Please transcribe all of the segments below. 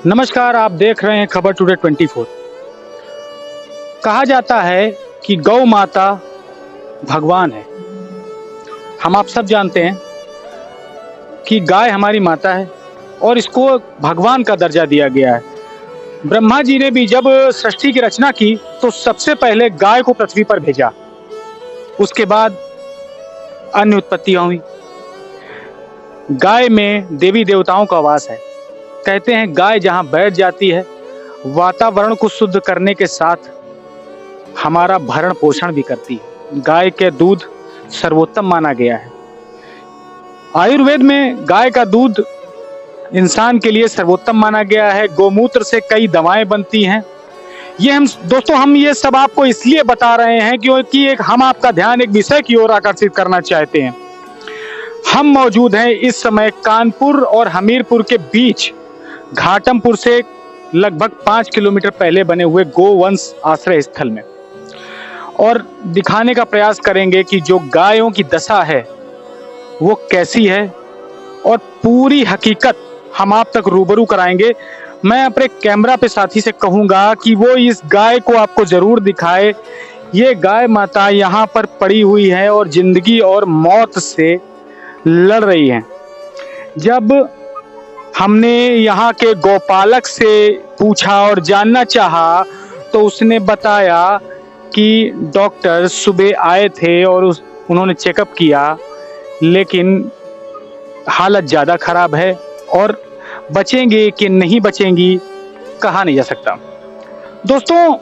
नमस्कार, आप देख रहे हैं खबर टुडे 24। कहा जाता है कि गौ माता भगवान है। हम आप सब जानते हैं कि गाय हमारी माता है और इसको भगवान का दर्जा दिया गया है। ब्रह्मा जी ने भी जब सृष्टि की रचना की तो सबसे पहले गाय को पृथ्वी पर भेजा। उसके बाद अन्य उत्पत्तियां हुई। गाय में देवी देवताओं का वास है। कहते हैं गाय जहां बैठ जाती है वातावरण को शुद्ध करने के साथ हमारा भरण पोषण भी करती है। गाय के दूध सर्वोत्तम माना गया है। आयुर्वेद में गाय का दूध इंसान के लिए सर्वोत्तम माना गया है। गोमूत्र से कई दवाएं बनती हैं। हम ये सब आपको इसलिए बता रहे हैं क्योंकि हम आपका ध्यान एक विषय की ओर आकर्षित करना चाहते हैं। हम मौजूद हैं इस समय कानपुर और हमीरपुर के बीच घाटमपुर से लगभग 5 किलोमीटर पहले बने हुए गोवंश आश्रय स्थल में, और दिखाने का प्रयास करेंगे कि जो गायों की दशा है वो कैसी है और पूरी हकीकत हम आप तक रूबरू कराएंगे। मैं अपने कैमरा पे साथी से कहूंगा कि वो इस गाय को आपको जरूर दिखाए। ये गाय माता यहाँ पर पड़ी हुई है और जिंदगी और मौत से लड़ रही है। जब हमने यहाँ के गौपालक से पूछा और जानना चाहा तो उसने बताया कि डॉक्टर सुबह आए थे और उन्होंने चेकअप किया, लेकिन हालत ज़्यादा खराब है और बचेंगे कि नहीं बचेंगी कहा नहीं जा सकता। दोस्तों,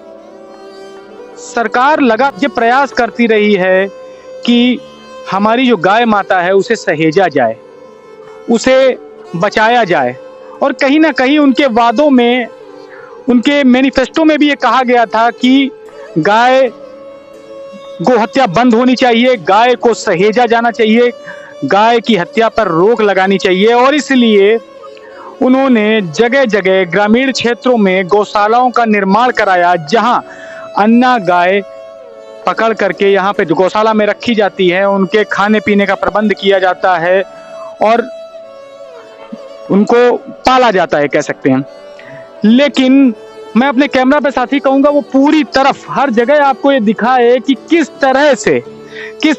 सरकार लगातार प्रयास करती रही है कि हमारी जो गाय माता है उसे सहेजा जाए, उसे बचाया जाए, और कहीं ना कहीं उनके वादों में, उनके मैनिफेस्टो में भी ये कहा गया था कि गाय गो हत्या बंद होनी चाहिए, गाय को सहेजा जाना चाहिए, गाय की हत्या पर रोक लगानी चाहिए। और इसलिए उन्होंने जगह जगह ग्रामीण क्षेत्रों में गौशालाओं का निर्माण कराया, जहां अन्ना गाय पकड़ करके यहाँ पे गौशाला में रखी जाती है, उनके खाने पीने का प्रबंध किया जाता है और उनको पाला जाता है, कह सकते हैं। लेकिन मैं अपने कैमरा पे साथी कहूंगा वो पूरी तरफ हर जगह आपको ये दिखाए कि किस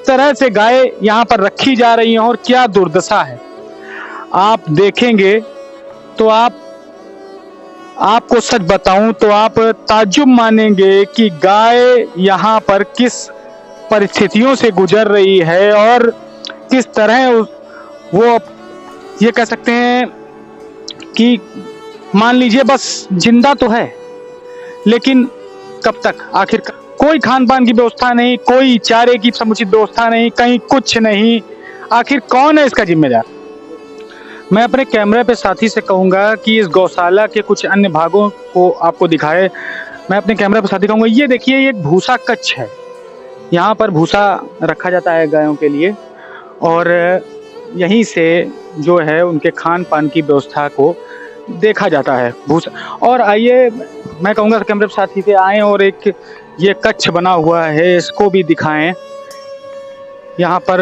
तरह से गाय यहाँ पर रखी जा रही हैं और क्या दुर्दशा है। आप देखेंगे तो आपको सच बताऊं तो आप ताज्जुब मानेंगे कि गाय यहाँ पर किस परिस्थितियों से गुजर रही है और किस तरह वो, ये कह सकते हैं कि मान लीजिए बस जिंदा तो है, लेकिन कब तक, आखिर कोई खान पान की व्यवस्था नहीं, कोई चारे की समुचित व्यवस्था नहीं, कहीं कुछ नहीं। आखिर कौन है इसका जिम्मेदार? मैं अपने कैमरे पे साथी से कहूंगा कि इस गौशाला के कुछ अन्य भागों को आपको दिखाए। मैं अपने कैमरे पे साथी कहूंगा, ये देखिए, ये एक भूसा कक्ष है। यहाँ पर भूसा रखा जाता है गायों के लिए और यहीं से जो है उनके खान पान की व्यवस्था को देखा जाता है भूसा। और आइए, मैं कहूँगा कैमरे पे साथी से आएँ और एक ये कक्ष बना हुआ है इसको भी दिखाएं। यहाँ पर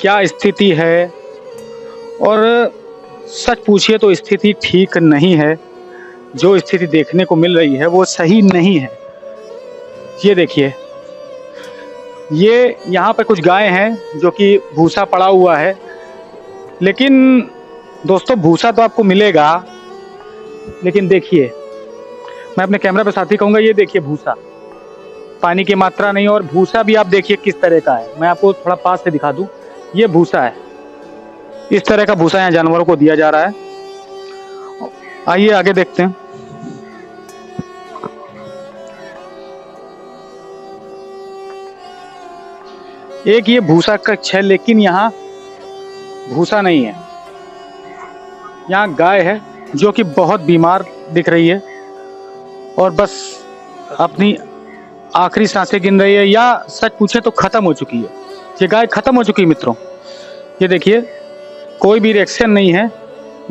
क्या स्थिति है, और सच पूछिए तो स्थिति ठीक नहीं है। जो स्थिति देखने को मिल रही है वो सही नहीं है। ये देखिए, ये यहाँ पर कुछ गाय हैं जो कि भूसा पड़ा हुआ है, लेकिन दोस्तों भूसा तो आपको मिलेगा, लेकिन देखिए, मैं अपने कैमरा पे साथी कहूँगा, ये देखिए भूसा, पानी की मात्रा नहीं, और भूसा भी आप देखिए किस तरह का है। मैं आपको थोड़ा पास से दिखा दूं, ये भूसा है। इस तरह का भूसा यहाँ जानवरों को दिया जा रहा है। आइए आगे देखते हैं। एक ये भूसा कक्ष है, लेकिन यहाँ भूसा नहीं है। यहाँ गाय है जो कि बहुत बीमार दिख रही है और बस अपनी आखिरी सांसें गिन रही है, या सच पूछे तो खत्म हो चुकी है। ये गाय खत्म हो चुकी है मित्रों। ये देखिए, कोई भी रिएक्शन नहीं है,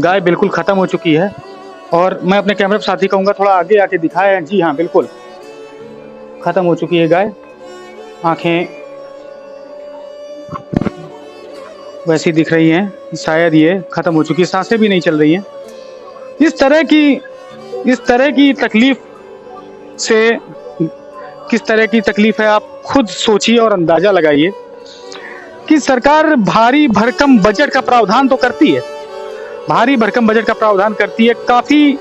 गाय बिल्कुल खत्म हो चुकी है। और मैं अपने कैमरे पर साथी कहूँगा थोड़ा आगे आके दिखाएं। जी हाँ, बिल्कुल खत्म हो चुकी है गाय। आंखें वैसी दिख रही हैं, शायद ये खत्म हो चुकी है, सांसें भी नहीं चल रही हैं। इस तरह की तकलीफ से किस तरह की तकलीफ है आप खुद सोचिए और अंदाजा लगाइए कि सरकार भारी भरकम बजट का प्रावधान तो करती है, भारी भरकम बजट का प्रावधान करती है, काफी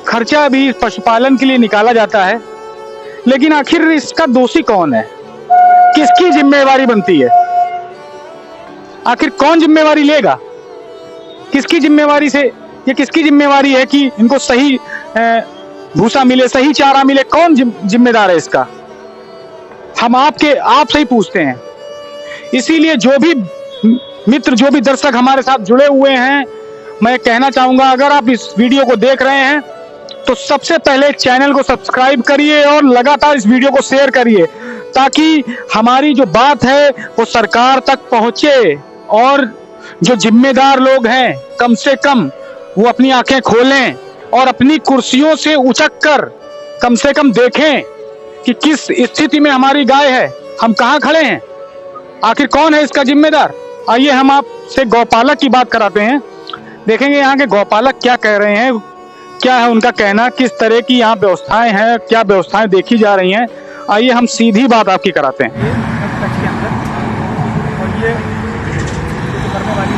खर्चा भी पशुपालन के लिए निकाला जाता है, लेकिन आखिर इसका दोषी कौन है? किसकी जिम्मेवारी बनती है? आखिर कौन जिम्मेवारी लेगा? किसकी जिम्मेवारी से ये किसकी जिम्मेवारी है कि इनको सही भूसा मिले, सही चारा मिले? कौन जिम्मेदार है इसका? हम आपसे ही पूछते हैं। इसीलिए जो भी मित्र, जो भी दर्शक हमारे साथ जुड़े हुए हैं, मैं कहना चाहूंगा, अगर आप इस वीडियो को देख रहे हैं तो सबसे पहले चैनल को सब्सक्राइब करिए और लगातार इस वीडियो को शेयर करिए, ताकि हमारी जो बात है वो सरकार तक पहुंचे और जो जिम्मेदार लोग हैं कम से कम वो अपनी आंखें खोलें और अपनी कुर्सियों से उचक कर कम से कम देखें कि किस स्थिति में हमारी गाय है, हम कहाँ खड़े हैं, आखिर कौन है इसका जिम्मेदार। आइए हम आपसे गौपालक की बात कराते हैं, देखेंगे यहाँ के गौपालक क्या कह रहे हैं, क्या है उनका कहना, किस तरह की यहाँ व्यवस्थाएं हैं, क्या व्यवस्थाएं देखी जा रही हैं। आइए हम सीधी बात आपकी कराते हैं। और ये करने वाली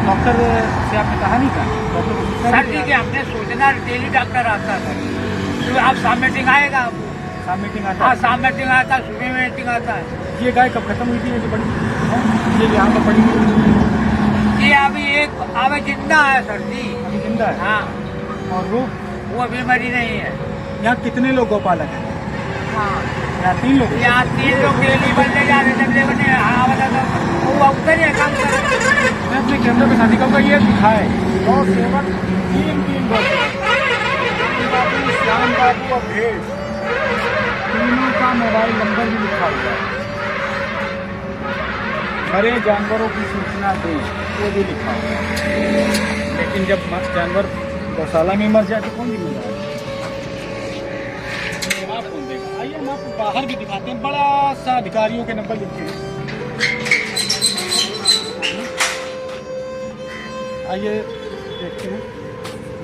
डॉक्टर से आपने कहा नहीं था? सर ठीक है, हमने सोचना डेली डॉक्टर आता था, तो आप शाम मीटिंग आएगा, शाम मीटिंग आता है? हाँ शाम मीटिंग आता है, सुबह मीटिंग आता है। ये गाय कब खत्म हुई थी? ये जो बड़ी ये यहाँ पर पड़ी हुई, ये अभी अभी जिंदा है सर जी, अभी जिंदा है। हाँ, और वो अभी मरी नहीं है। यहाँ कितने लोग गौपालक हैं? हाँ, यहाँ 3 लोग। यहाँ 3 लोग डेली बनते जा रहे थे, बने हाँ वाला तो वो उधर ही काम कर रहे थे। मैं अपने कैमरे के साथी कहूँगा ये दिखाए गौ सेवक 3 गौ बाबू, श्याम बाबू और भेड़, तीनों का मोबाइल नंबर भी लिखा हुआ है। मरे जानवरों की सूचना दें, वो भी लिखा हुआ है। लेकिन जब जानवर गौशाला में मर जाए तो कौन जिम्मेदार है? जवाब कौन देगा? आइए हम आपको बाहर भी दिखाते हैं, बड़ा सा अधिकारियों के नंबर लिखे हैं। आइए देखते हैं,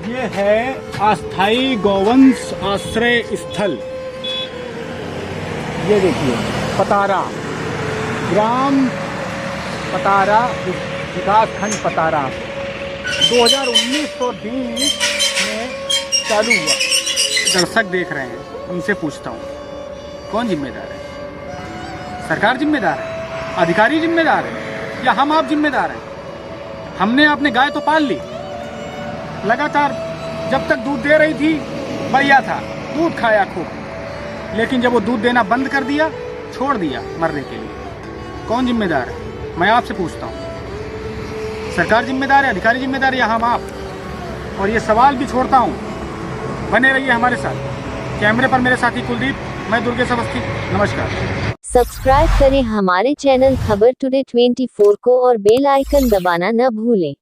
ये है अस्थाई गौवंश आश्रय स्थल। ये देखिए पतारा, ग्राम पतारा, विकास खंड पतारा, 2019-20 में चालू हुआ। दर्शक देख रहे हैं, उनसे पूछता हूँ कौन जिम्मेदार है? सरकार जिम्मेदार है? अधिकारी जिम्मेदार है? या हम आप जिम्मेदार हैं? हमने अपने गाय तो पाल ली, लगातार जब तक दूध दे रही थी बढ़िया था, दूध खाया खूब, लेकिन जब वो दूध देना बंद कर दिया, छोड़ दिया मरने के लिए, कौन जिम्मेदार है? मैं आपसे पूछता हूँ, सरकार जिम्मेदार है, अधिकारी जिम्मेदार है, या हम आप? और ये सवाल भी छोड़ता हूँ, बने रहिए हमारे साथ। कैमरे पर मेरे साथी कुलदीप, मैं दुर्गेश अवस्थी, नमस्कार। सब्सक्राइब करें हमारे चैनल खबर टुडे 24 को और बेल आइकन दबाना न भूलें।